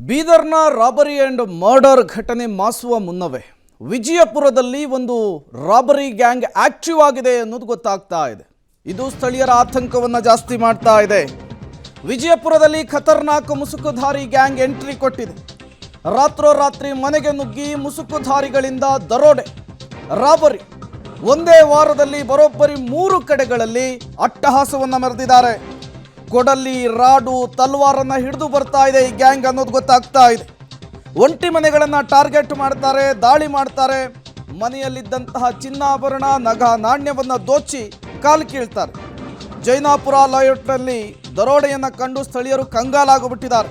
ಬೀದರ್ನ robbery and murder ಘಟನೆ ಮಾಸುವ ಮುನ್ನವೇ ವಿಜಯಪುರದಲ್ಲಿ ಒಂದು ರಾಬರಿ ಗ್ಯಾಂಗ್ ಆಕ್ಟಿವ್ ಆಗಿದೆ ಅನ್ನೋದು ಗೊತ್ತಾಗ್ತಾ ಇದೆ. ಇದು ಸ್ಥಳೀಯರ ಆತಂಕವನ್ನು ಜಾಸ್ತಿ ಮಾಡ್ತಾ ಇದೆ. ವಿಜಯಪುರದಲ್ಲಿ ಖತರ್ನಾಕ್ ಮುಸುಕುಧಾರಿ ಗ್ಯಾಂಗ್ ಎಂಟ್ರಿ ಕೊಟ್ಟಿದೆ. ರಾತ್ರೋರಾತ್ರಿ ಮನೆಗೆ ನುಗ್ಗಿ ಮುಸುಕುಧಾರಿಗಳಿಂದ ದರೋಡೆ, ರಾಬರಿ. ಒಂದೇ ವಾರದಲ್ಲಿ ಬರೋಬ್ಬರಿ 3 ಕಡೆಗಳಲ್ಲಿ ಅಟ್ಟಹಾಸವನ್ನು ಮೆರೆದಿದ್ದಾರೆ. ಕೊಡಲಿ, ರಾಡು, ತಲ್ವಾರನ್ನ ಹಿಡಿದು ಬರ್ತಾ ಇದೆ ಈ ಗ್ಯಾಂಗ್ ಅನ್ನೋದು ಗೊತ್ತಾಗ್ತಾ ಇದೆ. ಒಂಟಿ ಮನೆಗಳನ್ನು ಟಾರ್ಗೆಟ್ ಮಾಡ್ತಾರೆ, ದಾಳಿ ಮಾಡ್ತಾರೆ. ಮನೆಯಲ್ಲಿದ್ದಂತಹ ಚಿನ್ನಾಭರಣ, ನಗ, ನಾಣ್ಯವನ್ನು ದೋಚಿ ಕಾಲು ಕೀಳ್ತಾರೆ. ಜೈನಾಪುರ ಲಾಯೌಟ್ನಲ್ಲಿ ದರೋಡೆಯನ್ನು ಕಂಡು ಸ್ಥಳೀಯರು ಕಂಗಾಲಾಗಿಬಿಟ್ಟಿದ್ದಾರೆ.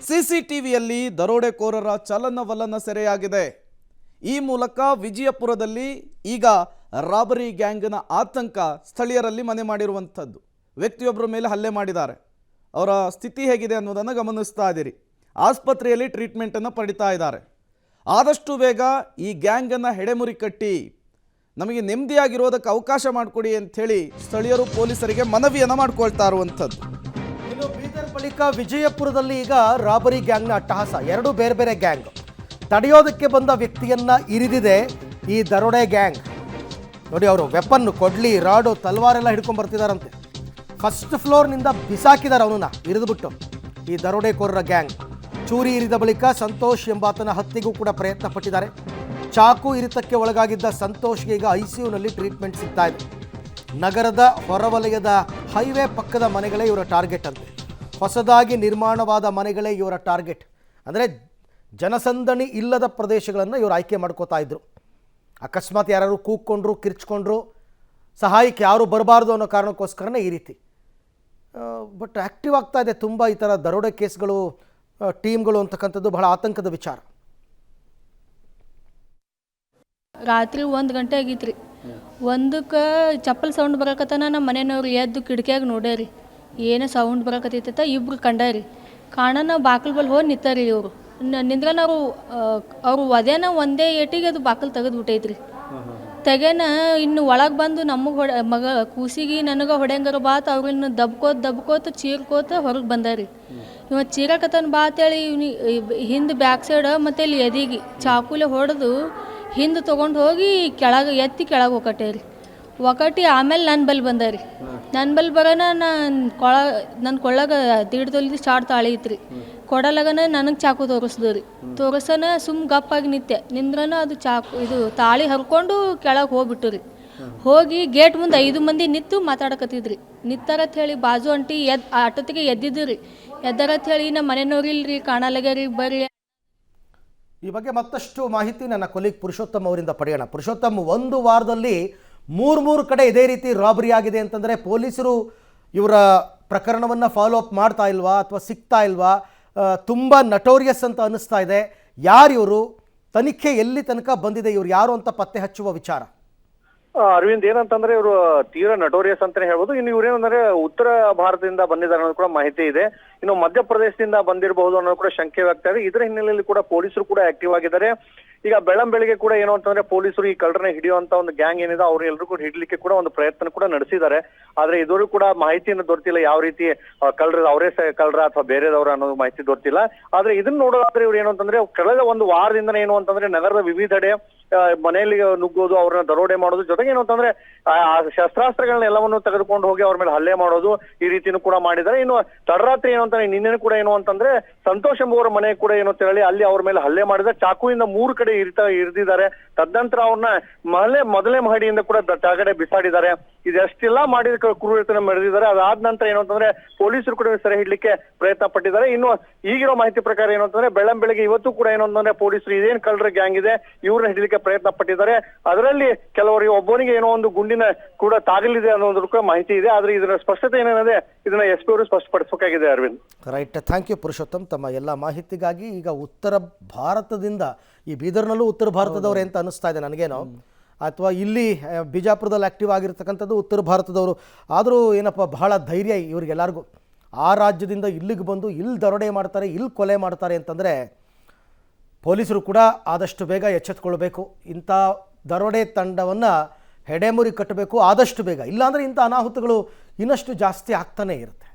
CCTVಯಲ್ಲಿ ದರೋಡೆಕೋರರ ಚಲನವಲನ ಸೆರೆಯಾಗಿದೆ. ಈ ಮೂಲಕ ವಿಜಯಪುರದಲ್ಲಿ ಈಗ ರಾಬರಿ ಗ್ಯಾಂಗ್ನ ಆತಂಕ ಸ್ಥಳೀಯರಲ್ಲಿ ಮನೆ ಮಾಡಿರುವಂಥದ್ದು. ವ್ಯಕ್ತಿಯೊಬ್ಬರ ಮೇಲೆ ಹಲ್ಲೆ ಮಾಡಿದ್ದಾರೆ. ಅವರ ಸ್ಥಿತಿ ಹೇಗಿದೆ ಅನ್ನೋದನ್ನು ಗಮನಿಸ್ತಾ ಇದ್ದೀರಿ. ಆಸ್ಪತ್ರೆಯಲ್ಲಿ ಟ್ರೀಟ್ಮೆಂಟನ್ನು ಪಡಿತಾ ಇದ್ದಾರೆ. ಆದಷ್ಟು ಬೇಗ ಈ ಗ್ಯಾಂಗನ್ನು ಹೆಡೆಮುರಿ ಕಟ್ಟಿ ನಮಗೆ ನೆಮ್ಮದಿಯಾಗಿರೋದಕ್ಕೆ ಅವಕಾಶ ಮಾಡಿಕೊಡಿ ಅಂಥೇಳಿ ಸ್ಥಳೀಯರು ಪೊಲೀಸರಿಗೆ ಮನವಿಯನ್ನು ಮಾಡ್ಕೊಳ್ತಾ ಇರುವಂಥದ್ದು. ಇನ್ನು ಬೀದರ್ ಬಳಿಕ ವಿಜಯಪುರದಲ್ಲಿ ಈಗ ರಾಬರಿ ಗ್ಯಾಂಗ್ನ ಅಟ್ಟಹಾಸ. 2 ಬೇರೆ ಬೇರೆ ಗ್ಯಾಂಗ್. ತಡೆಯೋದಕ್ಕೆ ಬಂದ ವ್ಯಕ್ತಿಯನ್ನ ಇರಿದಿದೆ ಈ ದರೋಡೆ ಗ್ಯಾಂಗ್. ನೋಡಿ, ಅವರು ವೆಪನ್, ಕೊಡ್ಲಿ, ರಾಡು, ತಲ್ವಾರೆಲ್ಲ ಹಿಡ್ಕೊಂಡು ಬರ್ತಿದಾರಂತೆ. ಫಸ್ಟ್ ಫ್ಲೋರ್ನಿಂದ ಬಿಸಾಕಿದ್ದಾರೆ ಅವನನ್ನ ಇರಿದುಬಿಟ್ಟು ಈ ದರೋಡೆಕೋರರ ಗ್ಯಾಂಗ್. ಚೂರಿ ಇರಿದ ಬಳಿಕ ಸಂತೋಷ್ ಎಂಬಾತನ ಹತ್ಯೆಗೂ ಕೂಡ ಪ್ರಯತ್ನ ಪಟ್ಟಿದ್ದಾರೆ. ಚಾಕು ಇರಿತಕ್ಕೆ ಒಳಗಾಗಿದ್ದ ಸಂತೋಷ್ಗೆ ಈಗ ICUನಲ್ಲಿ ಟ್ರೀಟ್ಮೆಂಟ್ ಸಿಗ್ತಾ ಇದೆ. ನಗರದ ಹೊರವಲಯದ ಹೈವೇ ಪಕ್ಕದ ಮನೆಗಳೇ ಇವರ ಟಾರ್ಗೆಟ್ ಅಂತೆ. ಹೊಸದಾಗಿ ನಿರ್ಮಾಣವಾದ ಮನೆಗಳೇ ಇವರ ಟಾರ್ಗೆಟ್. ಅಂದರೆ ಜನಸಂದಣಿ ಇಲ್ಲದ ಪ್ರದೇಶಗಳನ್ನು ಇವರು ಆಯ್ಕೆ ಮಾಡ್ಕೋತಾ ಇದ್ರು. ಅಕಸ್ಮಾತ್ ಯಾರು ಕೂಗ್ಕೊಂಡ್ರು, ಕಿರ್ಚ್ಕೊಂಡ್ರು, ಸಹಾಯಕ್ಕೆ ಯಾರು ಬರಬಾರ್ದು ಅನ್ನೋ ಕಾರಣಕ್ಕೋಸ್ಕರನೇ ಈ ರೀತಿ. ಬಟ್ ಆ್ಯಕ್ಟಿವ್ ಆಗ್ತಾ ಇದೆ ತುಂಬ ಈ ಥರ ದರೋಡೆ ಕೇಸ್ಗಳು, ಟೀಮ್ಗಳು ಅಂತಕ್ಕಂಥದ್ದು ಬಹಳ ಆತಂಕದ ವಿಚಾರ. ರಾತ್ರಿ 1 ಗಂಟೆ ಆಗಿತ್ತು. 1ಕ್ಕೆ ಚಪ್ಪಲ್ ಸೌಂಡ್ ಬರಕತ್ತನ. ನಮ್ಮ ಮನೆಯವ್ರು ಎದ್ದು ಕಿಟಕಿಯಾಗ ನೋಡ್ಯಾರಿ, ಏನೋ ಸೌಂಡ್ ಬರಕತ್ತೈತ. ಇಬ್ರು ಕಂಡಾರಿ. ಕಾಣನ ಬಾಕಲ್ ಬಲ್ಲಿ ಹೋಗಿ ನಿಂತಾರಿ. ಇವರು ನಿಂದ್ರನ ಅವರು ಒದೇನ ಒಂದೇ ಏಟಿಗೆ ಅದು ಬಾಕಲ್ ತೆಗೆದುಬಿಟ್ಟೈತ್ರಿ. ತೆಗೆನ ಇನ್ನು ಒಳಗೆ ಬಂದು ನಮಗೆ ಮಗ ಕೂಸಿಗೆ ನನಗೆ ಹೊಡೆಯಂಗಾರ ಬಾತ್ ಅವ್ರನ್ನ ದಬ್ಕೋತ ಚೀರ್ಕೋತ ಹೊರಗೆ ಬಂದಾರಿ. ಇವ ಚೀರಕತನ ಬಾತೇಳಿ ಇವ್ನಿ ಹಿಂದೆ ಬ್ಯಾಕ್ ಸೈಡ್ ಮತ್ತು ಇಲ್ಲಿ ಎದಿಗೆ ಚಾಕುಲೆ ಹೊಡೆದು ಹಿಂದೆ ತೊಗೊಂಡು ಹೋಗಿ ಎತ್ತಿ ಕೆಳಗೆ ಒಕ್ಕಟ್ಟೇರಿ. ಒಕ್ಕಟಿ ಆಮೇಲೆ ನನ್ನ ಬಲ್ಲಿ ಬಂದಾರಿ. ನನ್ನ ಬಲ್ಲಿ ಬರೋಣ ನನ್ನ ಕೊಳ್ಳಾಗ ದೀಡ್ ತೊಲಿದು ಸ್ಟಾರ್ಟ್ ತಾಳಿ ಐತ್ರಿ. ಕೊಡಲಾಗನ ನನಗೆ ಚಾಕು ತೋರಿಸ್ದು ತೋರಿಸನ ಗಪ್ಪಾಗಿ ನಿಂದ್ರನ ಅದು ಇದು ತಾಳಿ ಹರ್ಕೊಂಡು ಕೆಳಗೆ ಹೋಗ್ಬಿಟ್ಟು ರೀ. ಹೋಗಿ ಗೇಟ್ ಮುಂದೆ 5 ಮಂದಿ ನಿಂತು ಮಾತಾಡಕತ್ತಿದ್ರಿ. ನಿಂತಾರತ್ ಹೇಳಿ ಬಾಜು ಅಂಟಿ ಅಟ್ಟತ್ತಿಗೆ ಎದ್ದಿದ್ದು ರೀ. ಎದ್ದಾರತ್ ಹೇಳಿ ನಮ್ಮ ಮನೆಯವ್ರು ಇಲ್ರಿ, ಕಾಣಲಾಗ್ಯಾರಿ, ಬರ್ರಿ. ಈ ಬಗ್ಗೆ ಮತ್ತಷ್ಟು ಮಾಹಿತಿ ನನ್ನ ಕೊಲೀಗ್ ಪುರುಷೋತ್ತಮ್ ಅವರಿಂದ ಪಡೆಯೋಣ. ಪುರುಷೋತ್ತಮ್, 1 ವಾರದಲ್ಲಿ 3 ಕಡೆ ಇದೇ ರೀತಿ ರಾಬರಿ ಆಗಿದೆ ಅಂತಂದರೆ ಪೊಲೀಸರು ಇವರ ಪ್ರಕರಣವನ್ನು ಫಾಲೋ ಅಪ್ ಮಾಡ್ತಾ ಇಲ್ವಾ ಅಥವಾ ಸಿಗ್ತಾ ಇಲ್ವಾ? ತುಂಬ ನಟೋರಿಯಸ್ ಅಂತ ಅನ್ನಿಸ್ತಾ ಇದೆ. ಯಾರಿವರು? ತನಿಖೆ ಎಲ್ಲಿ ತನಕ ಬಂದಿದೆ? ಇವ್ರು ಯಾರು ಅಂತ ಪತ್ತೆ ಹಚ್ಚುವ ವಿಚಾರ? ಅರವಿಂದ್, ಏನಂತಂದ್ರೆ ಇವರು ತೀರಾ ನಟೋರಿಯಸ್ ಅಂತಾನೆ ಹೇಳ್ಬೋದು. ಇನ್ನು ಇವ್ರೇನಂದ್ರೆ ಉತ್ತರ ಭಾರತದಿಂದ ಬಂದಿದ್ದಾರೆ ಅನ್ನೋದು ಕೂಡ ಮಾಹಿತಿ ಇದೆ. ಇನ್ನು ಮಧ್ಯಪ್ರದೇಶದಿಂದ ಬಂದಿರಬಹುದು ಅನ್ನೋದು ಕೂಡ ಶಂಕೆ ವ್ಯಕ್ತ ಇದೆ. ಇದರ ಹಿನ್ನೆಲೆಯಲ್ಲಿ ಕೂಡ ಪೊಲೀಸರು ಕೂಡ ಆಕ್ಟಿವ್ ಆಗಿದ್ದಾರೆ. ಈಗ ಬೆಳಂಬೆಳಿಗ್ಗೆ ಕೂಡ ಏನು ಅಂತಂದ್ರೆ ಪೊಲೀಸರು ಈ ಕಳ್ಳರನ್ನ ಹಿಡಿಯುವಂತ ಒಂದು ಗ್ಯಾಂಗ್ ಏನಿದೆ ಅವ್ರು ಎಲ್ಲರೂ ಕೂಡ ಹಿಡ್ಲಿಕ್ಕೆ ಕೂಡ ಒಂದು ಪ್ರಯತ್ನ ಕೂಡ ನಡೆಸಿದ್ದಾರೆ. ಆದ್ರೆ ಇದುವರೆಗೂ ಕೂಡ ಮಾಹಿತಿಯನ್ನು ದೊರೆತಿಲ್ಲ. ಯಾವ ರೀತಿ ಕಳ್ಳರ ಅವರೇ ಕಳ್ಳರ ಅಥವಾ ಬೇರೆದವ್ರ ಅನ್ನೋದು ಮಾಹಿತಿ ದೊರೆತಿಲ್ಲ. ಆದ್ರೆ ಇದನ್ನ ನೋಡೋದಾದ್ರೆ ಇವ್ರು ಏನು ಅಂತಂದ್ರೆ ಕಳೆದ 1 ವಾರದಿಂದ ಏನು ಅಂತಂದ್ರೆ ನಗರದ ವಿವಿಧೆಡೆ ಮನೆಯಲ್ಲಿ ನುಗ್ಗೋದು, ಅವ್ರನ್ನ ದರೋಡೆ ಮಾಡೋದು, ಜೊತೆಗೆ ಏನು ಅಂತಂದ್ರೆ ಶಸ್ತ್ರಾಸ್ತ್ರಗಳನ್ನ ಎಲ್ಲವನ್ನು ತೆಗೆದುಕೊಂಡು ಹೋಗಿ ಅವ್ರ ಮೇಲೆ ಹಲ್ಲೆ ಮಾಡೋದು, ಈ ರೀತಿನೂ ಕೂಡ ಮಾಡಿದ್ದಾರೆ. ಇನ್ನು ತಡರಾತ್ರಿ ಏನು ಅಂತಂದ್ರೆ ನಿನ್ನೆ ಕೂಡ ಏನು ಅಂತಂದ್ರೆ ಸಂತೋಷ್ ಎಂಬುವರ ಮನೆ ಕೂಡ ಏನು ತೆರಳಿ ಅಲ್ಲಿ ಅವ್ರ ಮೇಲೆ ಹಲ್ಲೆ ಮಾಡಿದ ಚಾಕುವಿಂದ 3 ಕಡೆ ಇರಿದಿದ್ದಾರೆ. ತದನಂತರ ಅವ್ರನ್ನ ಮೊದಲನೇ ಮಹಡಿಯಿಂದ ಕೂಡ ಕೆಳಗಡೆ ಬಿಸಾಡಿದ್ದಾರೆ. ಇದೆಷ್ಟೆಲ್ಲ ಮಾಡಿದ ಕ್ರೂರತೆನ ಮೆರೆದಿದ್ದಾರೆ. ಅದಾದ ನಂತರ ಏನು ಅಂತಂದ್ರೆ ಪೊಲೀಸರು ಕೂಡ ಸೆರೆ ಹಿಡ್ಲಿಕ್ಕೆ ಪ್ರಯತ್ನ ಪಟ್ಟಿದ್ದಾರೆ. ಇನ್ನು ಈಗಿರೋ ಮಾಹಿತಿ ಪ್ರಕಾರ ಏನು ಅಂತಂದ್ರೆ ಬೆಳಂಬೆಳಿಗ್ಗೆ ಇವತ್ತು ಕೂಡ ಏನು ಅಂತಂದ್ರೆ ಪೊಲೀಸರು ಇದೇನ್ ಕಳ್ಳರ ಗ್ಯಾಂಗ್ ಇದೆ ಇವ್ರನ್ನ ಹಿಡಿಲಿಕ್ಕೆ ಪ್ರಯತ್ನ ಪಟ್ಟಿದ್ದಾರೆ. ಅದರಲ್ಲಿ ಕೆಲವರಿಗೆ ಒಬ್ಬನಿಗೆ ಏನೋ ಒಂದು ಗುಂಡಿನ ಕೂಡ ತಾಗಲಿದೆ ಅನ್ನೋದ್ರ ಕೂಡ ಮಾಹಿತಿ ಇದೆ. ಆದ್ರೆ ಇದರ ಸ್ಪಷ್ಟತೆ ಏನೇನಿದೆ ಇದನ್ನ SP ಅವರು ಸ್ಪಷ್ಟಪಡಿಸಬೇಕಾಗಿದೆ. Arvind, right, thank you Purushottam ತಮ್ಮ ಎಲ್ಲ ಮಾಹಿತಿಗಾಗಿ. ಈಗ ಉತ್ತರ ಭಾರತದಿಂದ, ಈ ಬೀದರ್ನಲ್ಲೂ ಉತ್ತರ ಭಾರತದವ್ರೆ ಅಂತ ಅನ್ನಿಸ್ತಾ ಇದೆ ನನಗೇನೋ, ಅಥವಾ ಇಲ್ಲಿ ಬಿಜಾಪುರದಲ್ಲಿ ಆ್ಯಕ್ಟಿವ್ ಆಗಿರ್ತಕ್ಕಂಥದ್ದು ಉತ್ತರ ಭಾರತದವರು. ಆದರೂ ಏನಪ್ಪ, ಬಹಳ ಧೈರ್ಯ ಇವ್ರಿಗೆಲ್ಲರಿಗೂ. ಆ ರಾಜ್ಯದಿಂದ ಇಲ್ಲಿಗೆ ಬಂದು ಇಲ್ಲಿ ದರೋಡೆ ಮಾಡ್ತಾರೆ, ಇಲ್ಲಿ ಕೊಲೆ ಮಾಡ್ತಾರೆ ಅಂತಂದರೆ ಪೊಲೀಸರು ಕೂಡ ಆದಷ್ಟು ಬೇಗ ಎಚ್ಚೆತ್ತುಕೊಳ್ಬೇಕು. ಇಂಥ ದರೋಡೆ ತಂಡವನ್ನು ಹೆಡೆಮುರಿ ಕಟ್ಟಬೇಕು ಆದಷ್ಟು ಬೇಗ. ಇಲ್ಲಾಂದರೆ ಇಂಥ ಅನಾಹುತಗಳು ಇನ್ನಷ್ಟು ಜಾಸ್ತಿ ಆಗ್ತಾನೇ ಇರುತ್ತೆ.